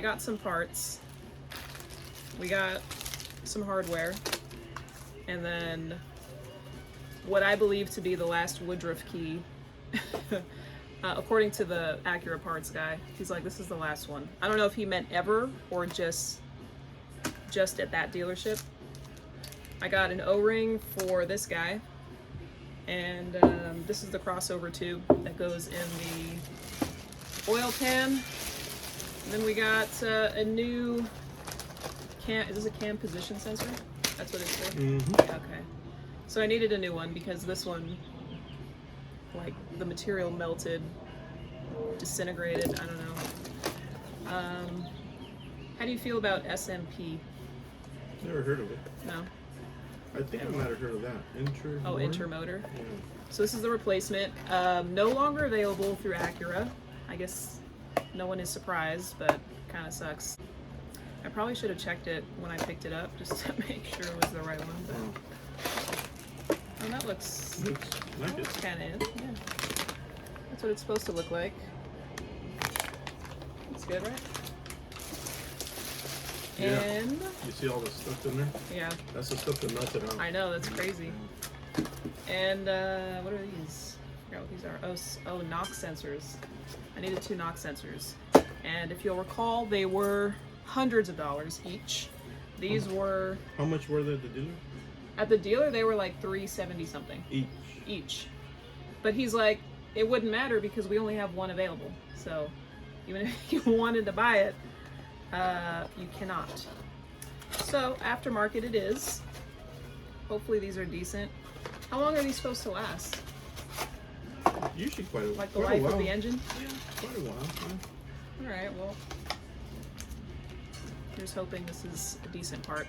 I got some parts. We got some hardware. And then what I believe to be the last Woodruff key. According to the Acura parts guy, he's like, this is the last one. I don't know if he meant ever or just at that dealership. I got an O-ring for this guy, and this is the crossover tube that goes in the oil pan. And then we got a new cam. Is this a cam position sensor? That's what it's for? Mm-hmm. Yeah, okay. So I needed a new one because this one, like, the material melted, disintegrated, I don't know. How do you feel about SMP? Never heard of it. No? I think I might have heard of that. Intermotor? Oh, intermotor. Yeah. So this is the replacement. No longer available through Acura. I guess no one is surprised, but kind of sucks. I probably should have checked it when I picked it up just to make sure it was the right one. But oh, that looks like it. Kind of, yeah. That's what it's supposed to look like. It's good, right? Yeah. And you see all the stuff in there? Yeah. That's the stuff that melted out. I know, that's crazy. And what are these? I forgot what these are. Oh, NOx sensors. I needed 2 NOx sensors. And if you'll recall, they were hundreds of dollars each. These were... How much were they at the dealer? At the dealer, they were like $370 something. Each. But he's like, it wouldn't matter because we only have one available. So even if you wanted to buy it, you cannot. So aftermarket it is. Hopefully these are decent. How long are these supposed to last? Usually quite a while. Like the life of the engine? Yeah, quite a while. Yeah. Alright, well, here's hoping this is a decent part.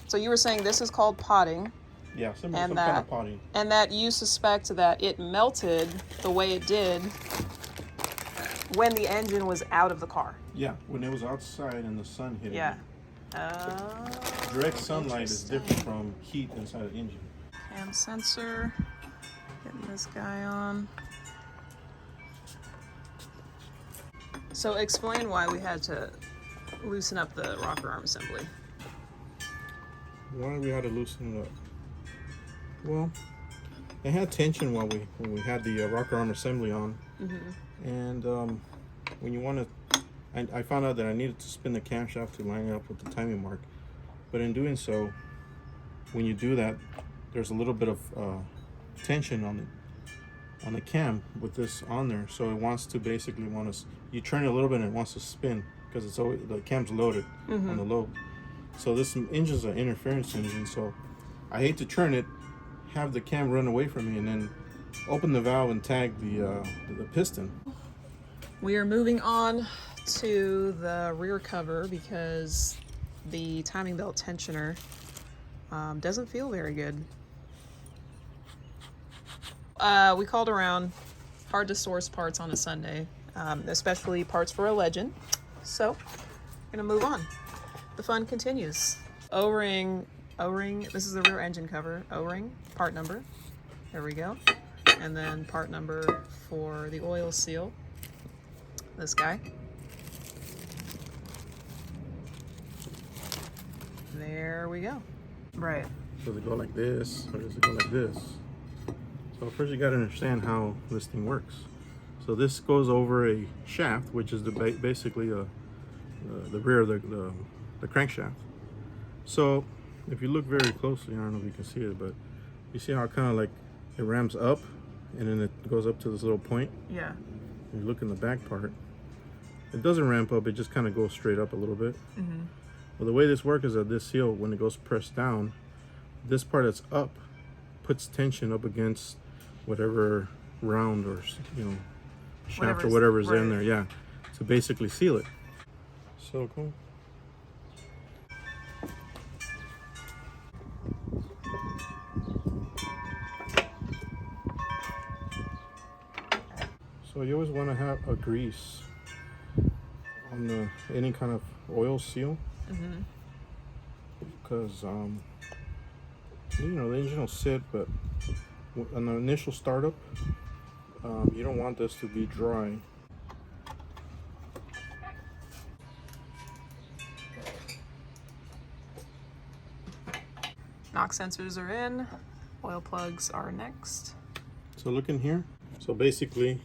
So you were saying this is called potting. Yeah, some kind of potting. And that you suspect that it melted the way it did when the engine was out of the car. Yeah, when it was outside and the sun hit it. Yeah. Direct sunlight is different from heat inside the engine. Cam sensor. Getting this guy on. So explain why we had to loosen up the rocker arm assembly. Why we had to loosen it up? Well, it had tension when we had the rocker arm assembly on. Mm-hmm. And when you want to, I found out that I needed to spin the camshaft to line it up with the timing mark. But in doing so, when you do that, there's a little bit of tension on the cam with this on there. So it wants to basically you turn it a little bit and it wants to spin because it's always, the cam's loaded on the low. So this engine's an interference engine. So I hate to turn it, have the cam run away from me, and then open the valve and tag the piston. We are moving on to the rear cover because the timing belt tensioner doesn't feel very good. We called around, hard to source parts on a Sunday, especially parts for a Legend. So we're gonna move on. The fun continues. O-ring, this is the rear engine cover, O-ring, part number, there we go. And then part number for the oil seal, this guy. There we go. Right. Does it go like this, or does it go like this? So first you gotta understand how this thing works. So this goes over a shaft, which is basically the rear of the crankshaft. So if you look very closely, I don't know if you can see it, but you see how it kind of like it ramps up and then it goes up to this little point? Yeah. If you look in the back part, it doesn't ramp up, it just kind of goes straight up a little bit. Mm-hmm. Well, the way this works is that this seal, when it goes pressed down, this part that's up puts tension up against whatever round or shaft or whatever's in there, yeah, to basically seal it. So cool. So you always want to have a grease on any kind of oil seal, because the engine will sit, but on the initial startup, you don't want this to be dry. Knock sensors are in. Oil plugs are next. So look in here. So basically,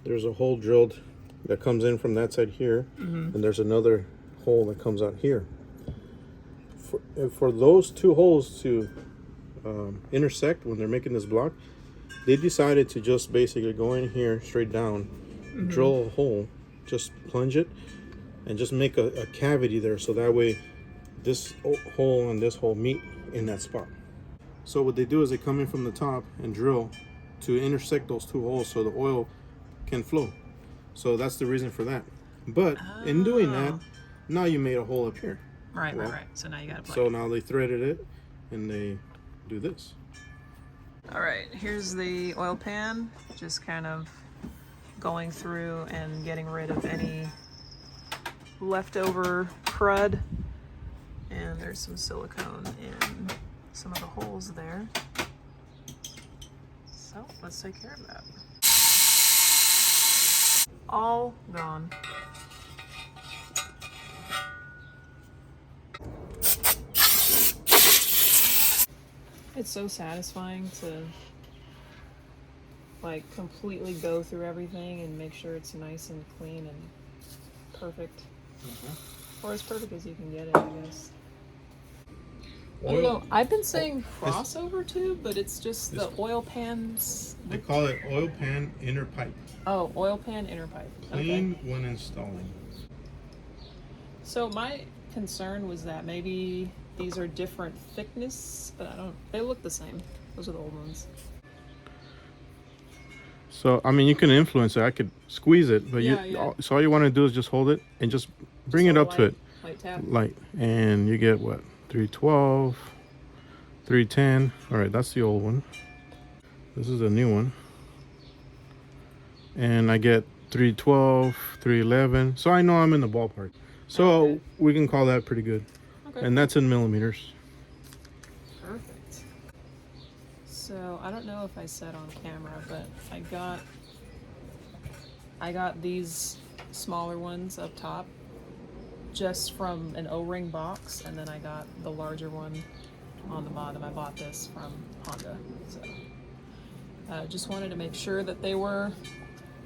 there's a hole drilled that comes in from that side here, and there's another hole that comes out here. For those two holes to intersect when they're making this block, they decided to just basically go in here straight down, drill a hole, just plunge it, and just make a cavity there, so that way this hole and this hole meet in that spot. So what they do is they come in from the top and drill to intersect those two holes so the oil can flow. So that's the reason for that. But in doing that, now you made a hole up here. Right, right. So now you got to plug So it. now they threaded it and they do this. All right, here's the oil pan, just kind of going through and getting rid of any leftover crud. And there's some silicone in some of the holes there. So let's take care of that. All gone. It's so satisfying to like completely go through everything and make sure it's nice and clean and perfect. Or as perfect as you can get it, I guess. I don't know. I've been saying crossover tube, but it's just the oil pans. They call it oil pan inner pipe. Oh, oil pan inner pipe. Clean when installing. So my concern was that maybe these are different thickness, but I don't. They look the same. Those are the old ones. So I mean, you can influence it. I could squeeze it, but so all you want to do is just hold it and just bring it up to it. Light tap. Light, and you get what? 312, 310. All right, that's the old one. This is a new one. And I get 312, 311. So I know I'm in the ballpark. So we can call that pretty good. Okay. And that's in millimeters. Perfect. So I don't know if I said on camera, but I got these smaller ones up top just from an O-ring box, and then I got the larger one on the bottom. I bought this from Honda. So just wanted to make sure that they were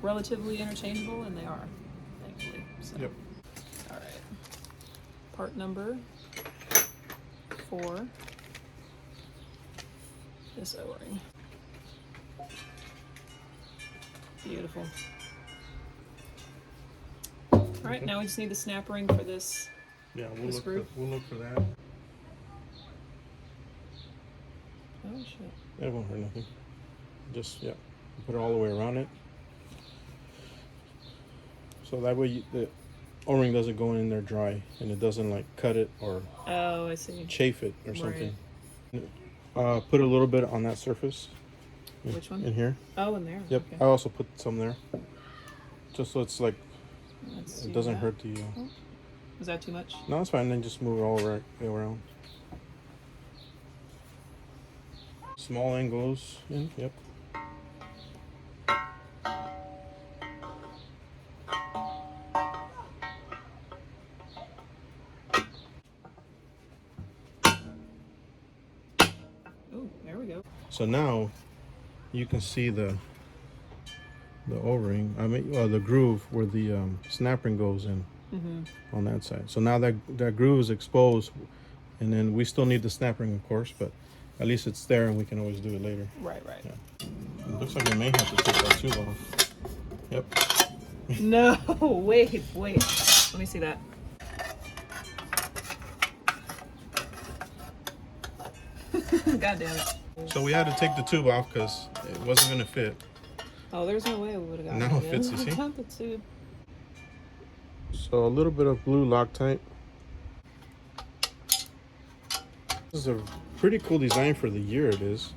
relatively interchangeable, and they are, thankfully. So. Yep. All right. Part number 4. This O-ring. Beautiful. All right, now we just need the snap ring for this. Yeah, we'll look for that. Oh shit. That won't hurt nothing. Just put it all the way around it. So that way the O-ring doesn't go in there dry and it doesn't like cut it or I see. chafe it or something. Right. Put a little bit on that surface. Which one? In here. Oh, in there. Yep. Okay. I also put some there, just so it's like it doesn't hurt the. Is that too much? No, it's fine. Then just move it all right around. Small end goes in. Yep. Oh, there we go. So now you can see the O-ring. I mean, the groove where the snap ring goes in on that side. So now that groove is exposed, and then we still need the snap ring, of course, but at least it's there, and we can always do it later. Right. Yeah. It looks like we may have to take that tube off. Yep. No, wait. Let me see that. God damn it. So we had to take the tube off because it wasn't going to fit. Oh, there's no way we would have gotten Now it. it fits, you see? The tube. So a little bit of blue Loctite. This is a pretty cool design for the year it is,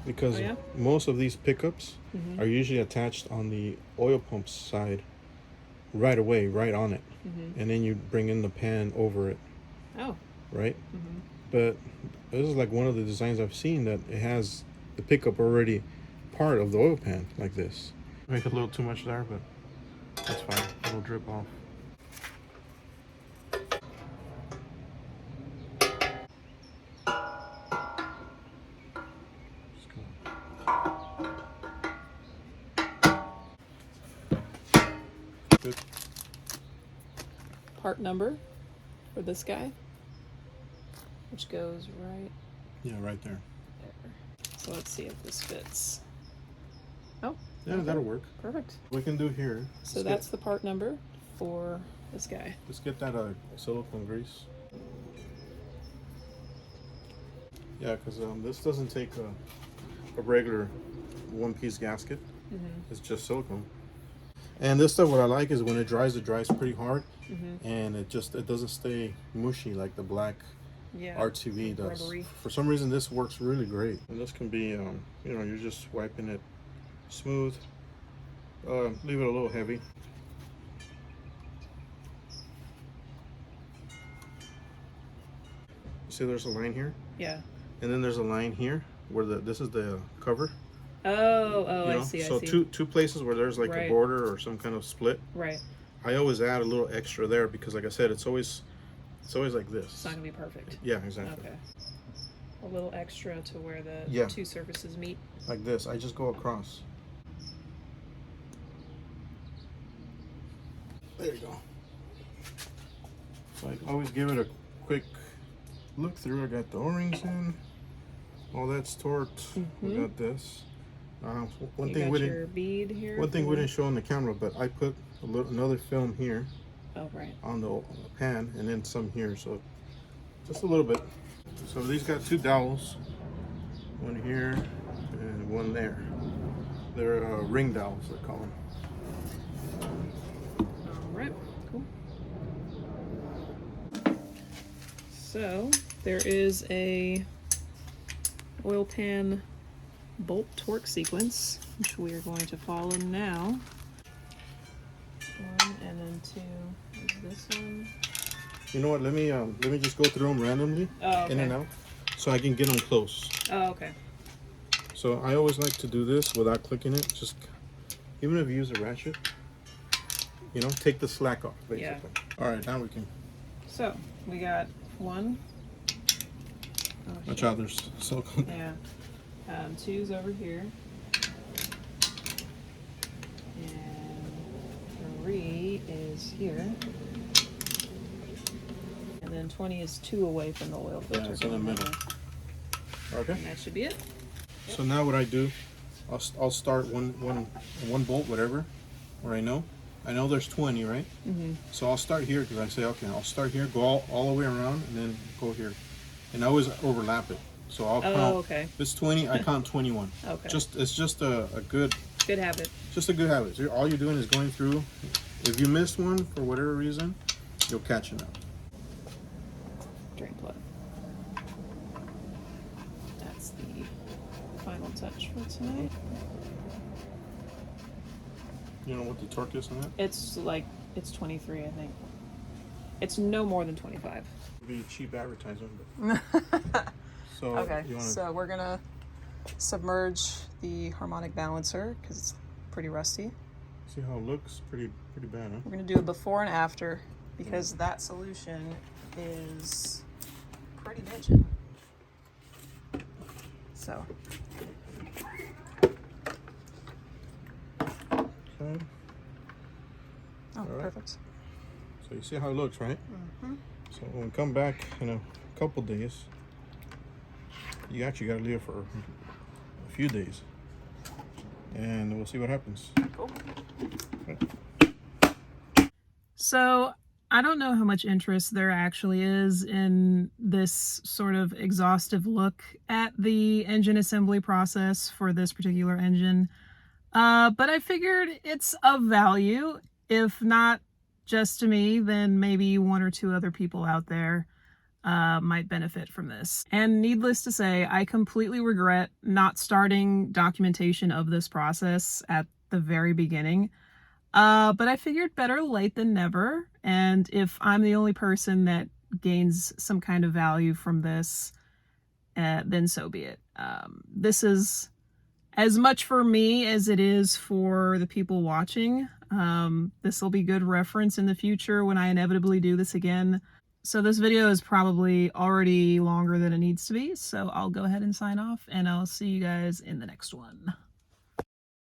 because most of these pickups are usually attached on the oil pump side right away, right on it. And then you bring in the pan over it. Oh. Right? But this is like one of the designs I've seen that it has the pickup already part of the oil pan like this. Make it a little too much there, but that's fine. It'll drip off. part number for this guy, which goes right right there. there. So let's see if this fits. Oh, yeah, that'll work. Perfect. We can do here. So that's the part number for this guy. Let's get that silicone grease. Yeah, because this doesn't take a regular one-piece gasket. It's just silicone. And this stuff, what I like is when it dries pretty hard, and it doesn't stay mushy like the black RTV does. Rubbery. For some reason, this works really great. And this can be, you're just wiping it smooth. Leave it a little heavy. You see, there's a line here. Yeah. And then there's a line here where this is the cover. Oh, I see. So I see. two places where there's like a border or some kind of split. Right. I always add a little extra there because, like I said, it's always like this. It's not gonna be perfect. Yeah, exactly. Okay. A little extra to where the two surfaces meet. Like this. I just go across. There you go. So I always give it a quick look through. I got the O-rings in. All that's torqued. We got this. One thing we didn't show on the camera, but I put another film here. Oh, right. On the pan, and then some here, so just a little bit. So these got two dowels, one here and one there. They're ring dowels, they call them. All right, cool. So there is a oil pan bolt torque sequence, which we are going to follow now. One and then two is this one. You know what? Let me just go through them randomly, in and out, so I can get them close. Oh, okay. So I always like to do this without clicking it. Just even if you use a ratchet, take the slack off, basically. Yeah. All right, now we can. So we got one. Oh, watch out, there's silicone. Yeah. Two's over here. And 3 is here. And then 20 is 2 away from the oil filter. Yeah, it's in the middle. Okay. And that should be it. So now what I do, I'll start one bolt, whatever, where I know there's 20, right? So I'll start here because I say, okay, I'll start here, go all the way around, and then go here. And I always overlap it. So I'll count. Okay. If it's 20, I count 21. Okay. It's just a good habit. Just a good habit. So all you're doing is going through. If you missed one for whatever reason, you'll catch it up. Drain plug. That's the final touch for tonight. You know what the torque is on that? It's 23, I think. It's no more than 25. It'd be a cheap advertisement. But so okay, so we're gonna submerge the harmonic balancer because it's pretty rusty. See how it looks? Pretty bad, huh? We're gonna do a before and after because that solution is pretty bitchin'. So. Okay. Oh, right. Perfect. So you see how it looks, right? So when we come back in a couple days, you actually got to leave it for a few days, and we'll see what happens. Cool. Okay. So I don't know how much interest there actually is in this sort of exhaustive look at the engine assembly process for this particular engine, but I figured it's of value, if not just to me, then maybe one or two other people out there might benefit from this. And needless to say, I completely regret not starting documentation of this process at the very beginning. But I figured better late than never. And if I'm the only person that gains some kind of value from this, then so be it. This is as much for me as it is for the people watching. This will be good reference in the future when I inevitably do this again. So this video is probably already longer than it needs to be, so I'll go ahead and sign off, and I'll see you guys in the next one.